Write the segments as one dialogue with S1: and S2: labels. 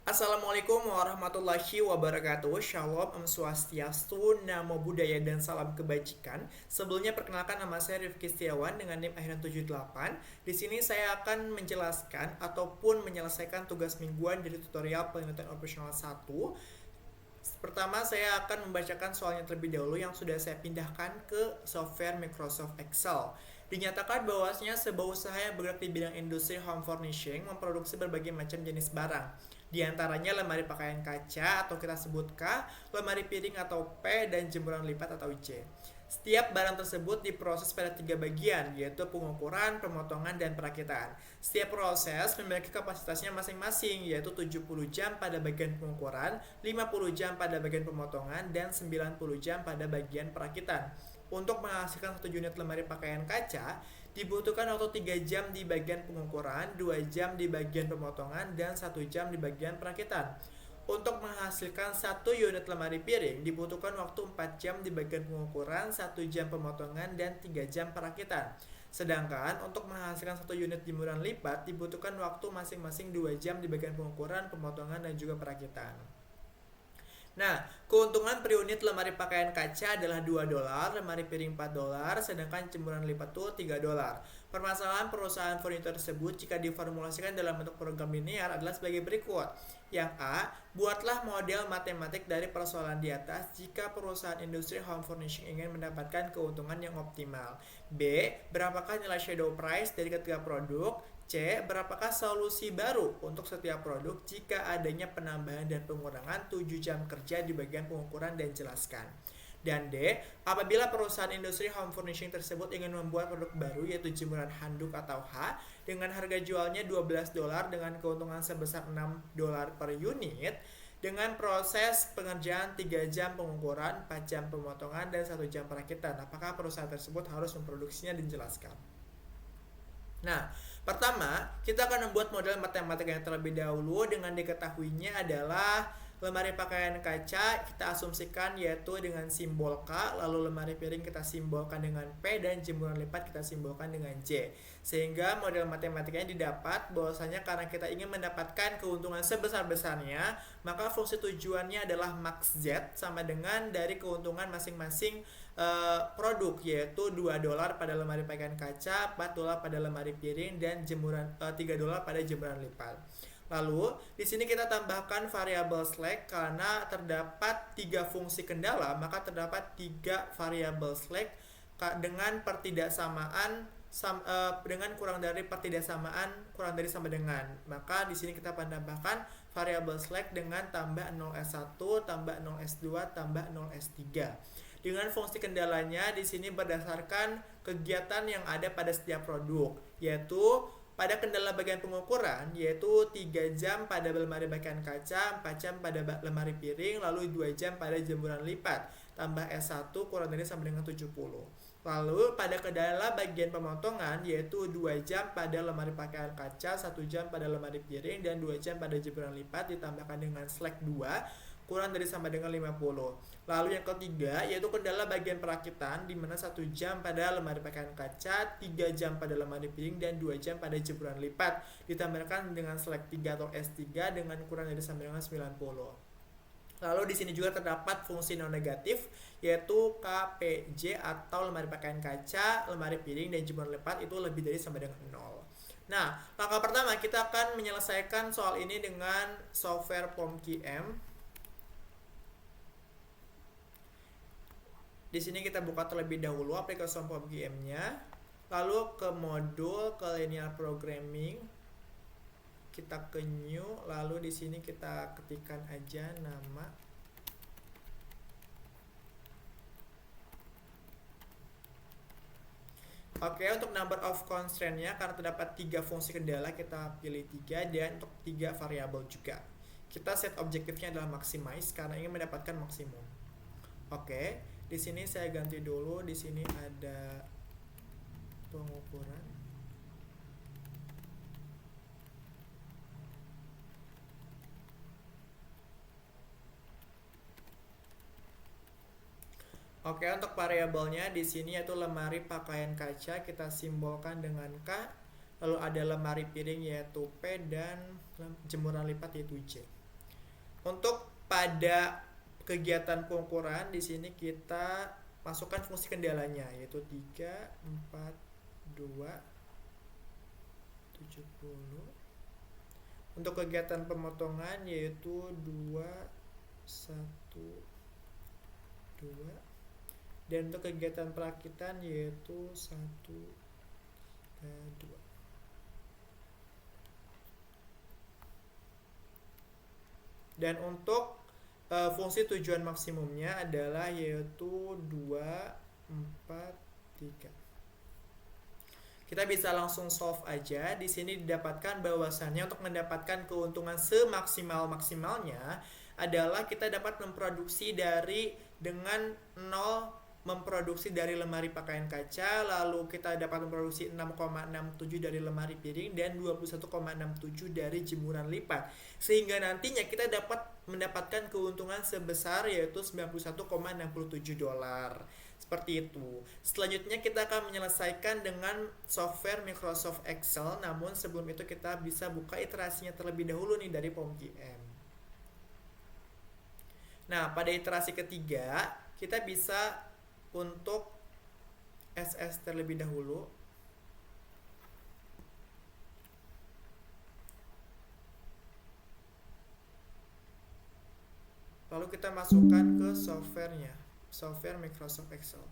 S1: Assalamualaikum warahmatullahi wabarakatuh. Shalom, Om Swastiastu, Namo Buddhaya, dan salam kebajikan. Sebelumnya perkenalkan, nama saya Rifki Setiawan dengan NIM akhiran 78. Di sini saya akan menjelaskan ataupun menyelesaikan tugas mingguan dari tutorial penelitian operasional 1. Pertama, saya akan membacakan soalnya terlebih dahulu yang sudah saya pindahkan ke software Microsoft Excel. Dinyatakan bahwasanya sebuah usaha yang bergerak di bidang industri home furnishing memproduksi berbagai macam jenis barang. Di antaranya lemari pakaian kaca atau kita sebut K, lemari piring atau P, dan jemuran lipat atau J. Setiap barang tersebut diproses pada 3 bagian, yaitu pengukuran, pemotongan, dan perakitan. Setiap proses memiliki kapasitasnya masing-masing, yaitu 70 jam pada bagian pengukuran, 50 jam pada bagian pemotongan, dan 90 jam pada bagian perakitan. Untuk menghasilkan 1 unit lemari pakaian kaca, dibutuhkan waktu 3 jam di bagian pengukuran, 2 jam di bagian pemotongan, dan 1 jam di bagian perakitan. Untuk menghasilkan 1 unit lemari piring, dibutuhkan waktu 4 jam di bagian pengukuran, 1 jam pemotongan, dan 3 jam perakitan. Sedangkan untuk menghasilkan 1 unit jemuran lipat, dibutuhkan waktu masing-masing 2 jam di bagian pengukuran, pemotongan, dan juga perakitan. Nah, keuntungan per unit lemari pakaian kaca adalah $2, lemari piring $4, sedangkan jemuran lipat tuh $3. Permasalahan perusahaan furnitur tersebut jika diformulasikan dalam bentuk program linear adalah sebagai berikut. Yang A, buatlah model matematik dari persoalan di atas jika perusahaan industri home furnishing ingin mendapatkan keuntungan yang optimal. B, berapakah nilai shadow price dari ketiga produk? C. Berapakah solusi baru untuk setiap produk jika adanya penambahan dan pengurangan 7 jam kerja di bagian pengukuran dan jelaskan. Dan D. Apabila perusahaan industri home furnishing tersebut ingin membuat produk baru yaitu jemuran handuk atau H dengan harga jualnya $12 dengan keuntungan sebesar $6 per unit dengan proses pengerjaan 3 jam pengukuran, 4 jam pemotongan, dan 1 jam perakitan. Apakah perusahaan tersebut harus memproduksinya dan jelaskan? Nah, pertama, kita akan membuat model matematika yang terlebih dahulu dengan diketahuinya adalah lemari pakaian kaca kita asumsikan yaitu dengan simbol K, lalu lemari piring kita simbolkan dengan P, dan jemuran lipat kita simbolkan dengan J. Sehingga model matematikanya didapat bahwasanya karena kita ingin mendapatkan keuntungan sebesar-besarnya, maka fungsi tujuannya adalah max Z sama dengan dari keuntungan masing-masing produk, yaitu $2 pada lemari pakaian kaca, $4 pada lemari piring, dan $3 pada jemuran lipat. Lalu, di sini kita tambahkan variabel slack karena terdapat 3 fungsi kendala, maka terdapat 3 variabel slack dengan pertidaksamaan dengan kurang dari pertidaksamaan kurang dari sama dengan. Maka di sini kita tambahkan variabel slack dengan tambah 0s1 tambah 0s2 tambah 0s3. Dengan fungsi kendalanya di sini berdasarkan kegiatan yang ada pada setiap produk, yaitu pada kendala bagian pengukuran yaitu 3 jam pada lemari pakaian kaca, 4 jam pada lemari piring, lalu 2 jam pada jemuran lipat, tambah S1 kurang dari sama dengan 70. Lalu pada kendala bagian pemotongan yaitu 2 jam pada lemari pakaian kaca, 1 jam pada lemari piring, dan 2 jam pada jemuran lipat ditambahkan dengan slack 2 kurang dari sama dengan 50. Lalu yang ketiga yaitu kendala bagian perakitan di mana 1 jam pada lemari pakaian kaca, 3 jam pada lemari piring, dan 2 jam pada jemuran lipat ditambahkan dengan slack 3 atau S3 dengan kurang dari sama dengan 90. Lalu di sini juga terdapat fungsi non negatif yaitu KPJ atau lemari pakaian kaca, lemari piring, dan jemuran lipat itu lebih dari sama dengan 0. Nah, langkah pertama kita akan menyelesaikan soal ini dengan software POMQM. Di sini kita buka terlebih dahulu aplikasi POMQM-nya, lalu ke modul, ke linear programming, kita ke new, lalu di sini kita ketikkan aja nama. Oke, untuk number of constraint-nya karena terdapat 3 fungsi kendala, kita pilih 3, dan untuk 3 variabel juga. Kita set objektifnya adalah maximize karena ingin mendapatkan maksimum. Oke, di sini saya ganti dulu, di sini ada pengukuran. Oke, untuk variabelnya di sini yaitu lemari pakaian kaca kita simbolkan dengan K, lalu ada lemari piring yaitu P, dan jemuran lipat yaitu J. Untuk pada kegiatan pengukuran di sini kita masukkan fungsi kendalanya yaitu 3, 4, 2, 70. Untuk kegiatan pemotongan yaitu 2, 1, 2. Dan untuk kegiatan perakitan yaitu 1, 2. Dan untuk fungsi tujuan maksimumnya adalah yaitu 2, 4, 3. Kita bisa langsung solve aja. Di sini didapatkan bahwasannya untuk mendapatkan keuntungan semaksimal-maksimalnya adalah kita dapat memproduksi dengan 0 memproduksi dari lemari pakaian kaca, lalu kita dapat memproduksi 6,67 dari lemari piring dan 21,67 dari jemuran lipat. Sehingga nantinya kita dapat mendapatkan keuntungan sebesar yaitu 91,67 dolar. Seperti itu. Selanjutnya kita akan menyelesaikan dengan software Microsoft Excel, namun sebelum itu kita bisa buka iterasinya terlebih dahulu nih dari POMGM. Nah, pada iterasi ketiga, kita bisa untuk SS terlebih dahulu. Lalu kita masukkan ke softwarenya, software Microsoft Excel.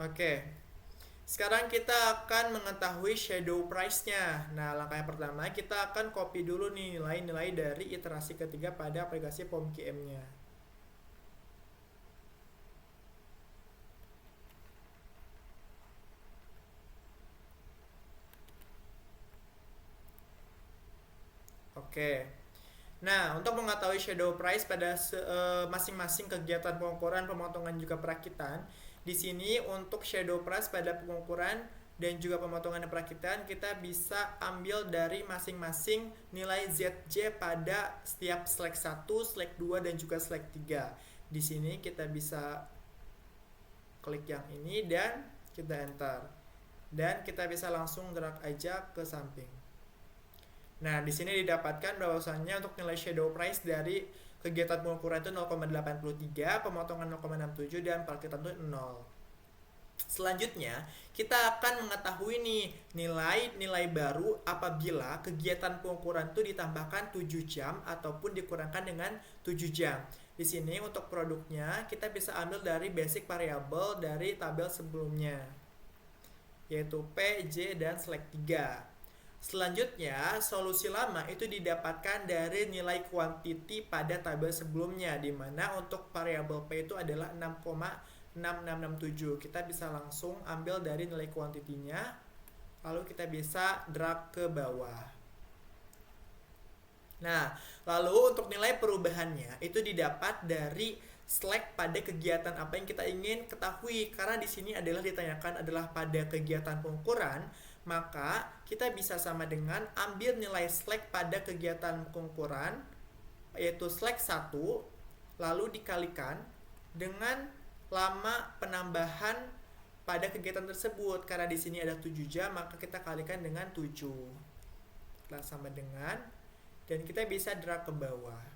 S1: Oke. Sekarang kita akan mengetahui shadow price-nya. Nah, langkah yang pertama kita akan copy dulu nih nilai-nilai dari iterasi ketiga pada aplikasi POMGM-nya. Oke. Nah, untuk mengetahui shadow price pada masing-masing kegiatan pengukuran, pemotongan juga perakitan, di sini untuk shadow price pada pengukuran dan juga pemotongan dan perakitan kita bisa ambil dari masing-masing nilai ZJ pada setiap select 1, select 2 dan juga select 3. Di sini kita bisa klik yang ini dan kita enter. Dan kita bisa langsung drag aja ke samping. Nah, di sini didapatkan bahwasannya untuk nilai shadow price dari kegiatan pengukuran itu 0,83, pemotongan 0,67 dan perakitan itu 0. Selanjutnya, kita akan mengetahui nih nilai-nilai baru apabila kegiatan pengukuran itu ditambahkan 7 jam ataupun dikurangkan dengan 7 jam. Di sini untuk produknya kita bisa ambil dari basic variable dari tabel sebelumnya, yaitu P, J, dan select 3. Selanjutnya, solusi lama itu didapatkan dari nilai quantity pada tabel sebelumnya, di mana untuk variabel P itu adalah 6,6667. Kita bisa langsung ambil dari nilai quantity-nya, lalu kita bisa drag ke bawah. Nah, lalu untuk nilai perubahannya itu didapat dari select pada kegiatan apa yang kita ingin ketahui. Karena di sini adalah ditanyakan adalah pada kegiatan pengukuran, maka kita bisa sama dengan ambil nilai select pada kegiatan pengukuran yaitu select 1 lalu dikalikan dengan lama penambahan pada kegiatan tersebut. Karena di sini ada 7 jam, maka kita kalikan dengan 7. Setelah sama dengan, dan kita bisa drag ke bawah.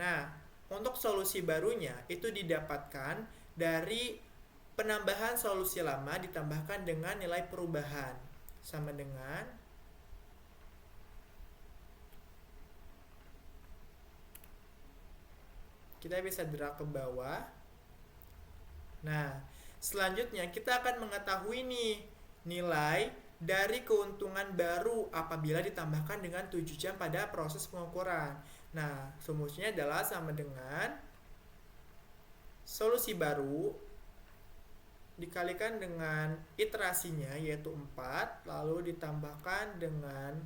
S1: Nah, untuk solusi barunya itu didapatkan dari penambahan solusi lama ditambahkan dengan nilai perubahan. Sama dengan kita bisa drag ke bawah. Nah, selanjutnya kita akan mengetahui nih nilai dari keuntungan baru apabila ditambahkan dengan 7 jam pada proses pengukuran. Nah, rumusnya adalah sama dengan solusi baru dikalikan dengan iterasinya yaitu 4, lalu ditambahkan dengan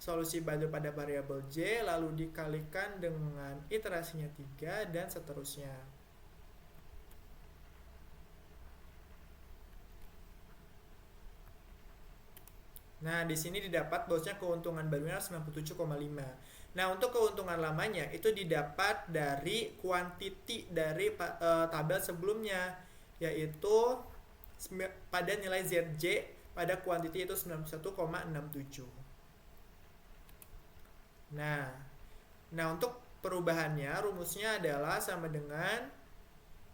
S1: solusi baru pada variabel J, lalu dikalikan dengan iterasinya 3 dan seterusnya. Nah, di sini didapat bahwasanya keuntungan barunya 97,5. Nah, untuk keuntungan lamanya itu didapat dari kuantiti dari tabel sebelumnya, yaitu pada nilai ZJ pada kuantiti itu 91,67. Nah, untuk perubahannya rumusnya adalah sama dengan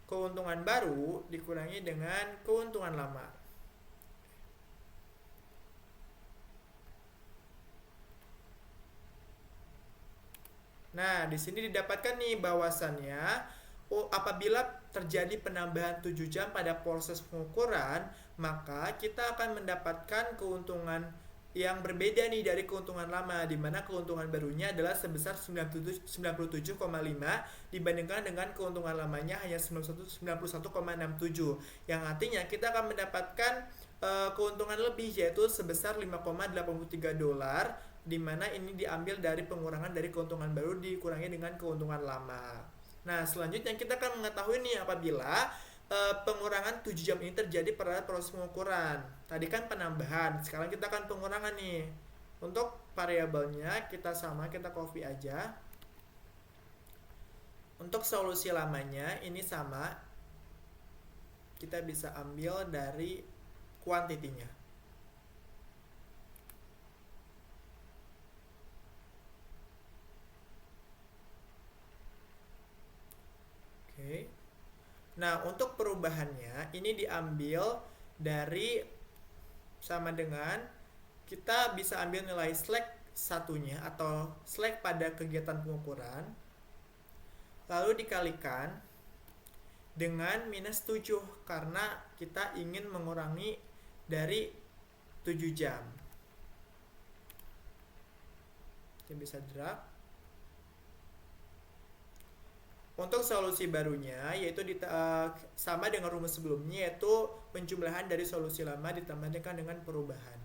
S1: keuntungan baru dikurangi dengan keuntungan lama. Nah, di sini didapatkan nih bahwasannya apabila terjadi penambahan 7 jam pada proses pengukuran, maka kita akan mendapatkan keuntungan yang berbeda nih dari keuntungan lama, di mana keuntungan barunya adalah sebesar 97,5 dibandingkan dengan keuntungan lamanya hanya 91,67, yang artinya kita akan mendapatkan keuntungan lebih yaitu sebesar 5,83 dolar, di mana ini diambil dari pengurangan dari keuntungan baru dikurangi dengan keuntungan lama. Nah, selanjutnya kita akan mengetahui nih apabila pengurangan 7 jam ini terjadi pada proses pengukuran. Tadi kan penambahan, sekarang kita akan pengurangan nih. Untuk variabelnya kita copy aja. Untuk solusi lamanya ini sama. Kita bisa ambil dari kuantitinya. Oke. Nah, untuk perubahannya ini diambil dari sama dengan kita bisa ambil nilai slack satunya atau slack pada kegiatan pengukuran lalu dikalikan dengan minus 7 karena kita ingin mengurangi dari 7 jam. Kita bisa drag. Untuk solusi barunya yaitu sama dengan rumus sebelumnya, yaitu penjumlahan dari solusi lama ditambahkan dengan perubahan.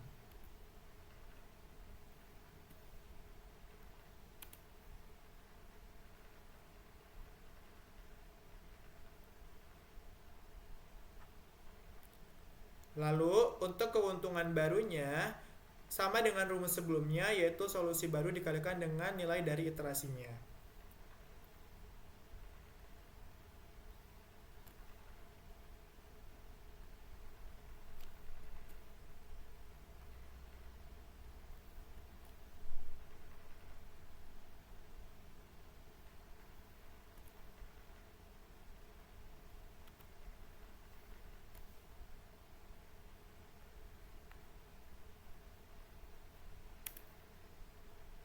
S1: Lalu untuk keuntungan barunya sama dengan rumus sebelumnya, yaitu solusi baru dikalikan dengan nilai dari iterasinya.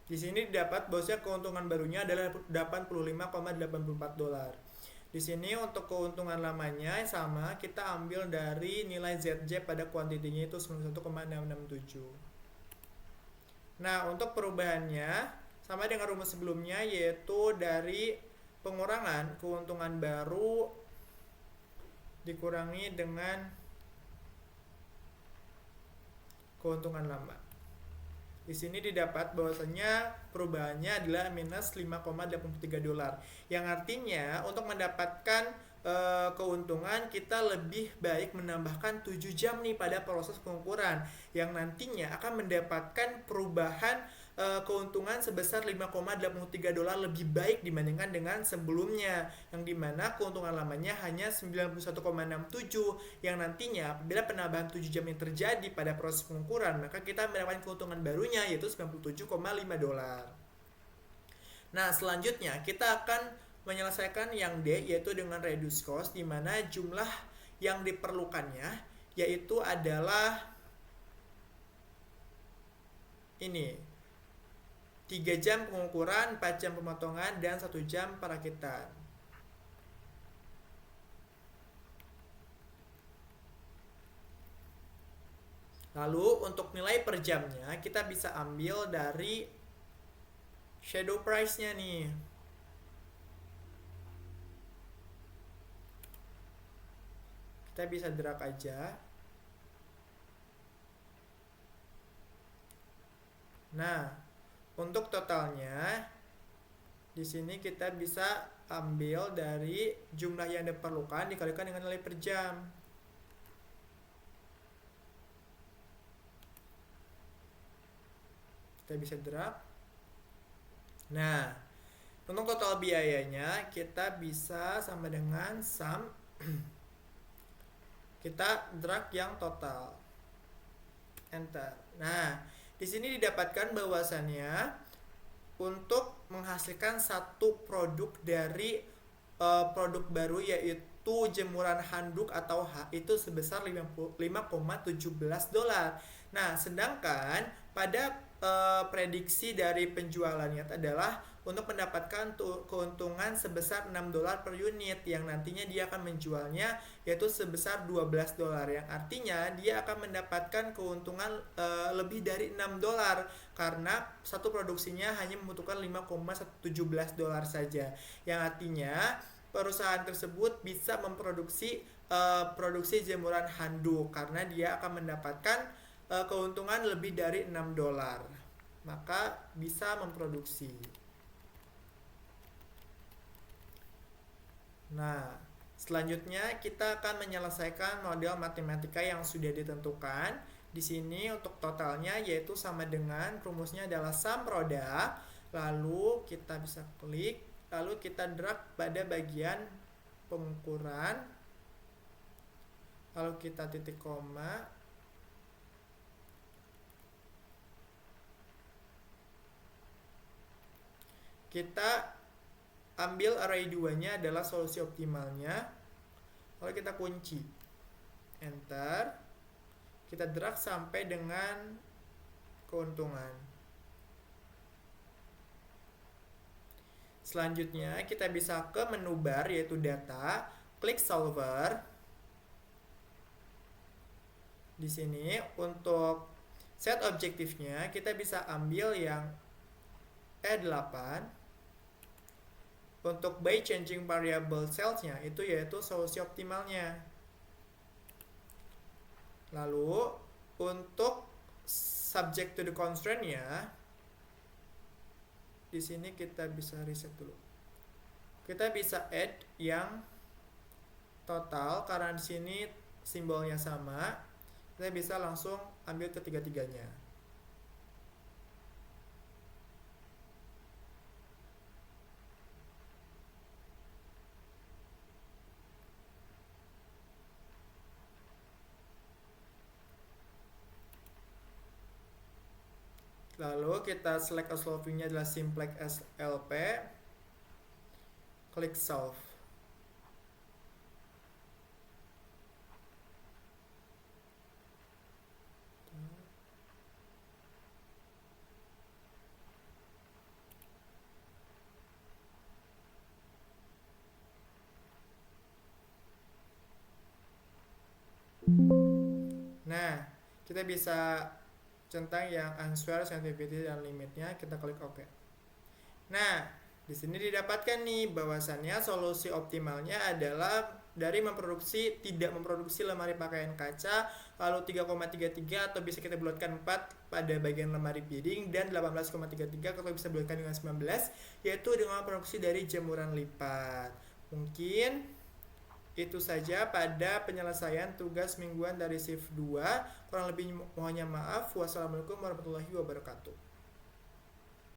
S1: Di sini didapat bahwasanya keuntungan barunya adalah 85,84 dolar. Di sini untuk keuntungan lamanya sama, kita ambil dari nilai ZJ pada kuantitinya itu 91,667. Nah, untuk perubahannya sama dengan rumus sebelumnya, yaitu dari pengurangan keuntungan baru dikurangi dengan keuntungan lama. Di sini didapat bahwasanya perubahannya adalah minus 5,83 dolar. Yang artinya untuk mendapatkan keuntungan kita lebih baik menambahkan 7 jam nih pada proses pengukuran, yang nantinya akan mendapatkan perubahan keuntungan sebesar 5,83 dolar lebih baik dibandingkan dengan sebelumnya, yang dimana keuntungan lamanya hanya 91,67, yang nantinya apabila penambahan 7 jam yang terjadi pada proses pengukuran maka kita mendapatkan keuntungan barunya yaitu 97,5 dolar. Nah, selanjutnya kita akan menyelesaikan yang D, yaitu dengan reduce cost, di mana jumlah yang diperlukannya yaitu adalah ini 3 jam pengukuran, 4 jam pemotongan, dan 1 jam perakitan. Lalu untuk nilai per jamnya kita bisa ambil dari shadow price-nya nih. Kita bisa drag aja. Nah, untuk totalnya di sini kita bisa ambil dari jumlah yang diperlukan dikalikan dengan nilai per jam. Kita bisa drag. Nah, untuk total biayanya kita bisa sama dengan sum kita drag yang total. Enter. Nah, di sini didapatkan bahwasannya untuk menghasilkan satu produk dari produk baru yaitu jemuran handuk atau itu sebesar 5,17 dolar. Nah, sedangkan pada prediksi dari penjualannya adalah untuk mendapatkan keuntungan sebesar 6 dolar per unit yang nantinya dia akan menjualnya yaitu sebesar 12 dolar yang artinya dia akan mendapatkan keuntungan lebih dari 6 dolar karena satu produksinya hanya membutuhkan 5,17 dolar saja yang artinya perusahaan tersebut bisa memproduksi produksi jemuran handuk karena dia akan mendapatkan keuntungan lebih dari 6 dolar maka bisa memproduksi. Nah, selanjutnya kita akan menyelesaikan model matematika yang sudah ditentukan. Di sini untuk totalnya yaitu sama dengan rumusnya adalah sum produk. Lalu kita bisa klik, lalu kita drag pada bagian pengukuran. Lalu kita titik koma. Kita ambil array 2-nya adalah solusi optimalnya. Lalu kita kunci. Enter. Kita drag sampai dengan keuntungan. Selanjutnya kita bisa ke menu bar yaitu data, klik solver. Di sini untuk set objektifnya kita bisa ambil yang E8. Untuk by changing variable cells-nya itu yaitu solusi optimalnya. Lalu untuk subject to the constraint-nya di sini kita bisa reset dulu. Kita bisa add yang total karena di sini simbolnya sama. Kita bisa langsung ambil ketiga-tiganya. Lalu kita select as solving-nya adalah simplex SLP. Klik solve. Nah, kita bisa centang yang answer, sensitivity, dan limitnya. Kita klik OK. Nah, di sini didapatkan nih bahwasannya solusi optimalnya adalah dari tidak memproduksi lemari pakaian kaca lalu 3,33 atau bisa kita bulatkan 4 pada bagian lemari piring dan 18,33 kalau bisa bulatkan dengan 19 yaitu dengan produksi dari jemuran lipat. Mungkin itu saja pada penyelesaian tugas mingguan dari shift 2. Kurang lebih mohonnya maaf. Wassalamualaikum warahmatullahi wabarakatuh.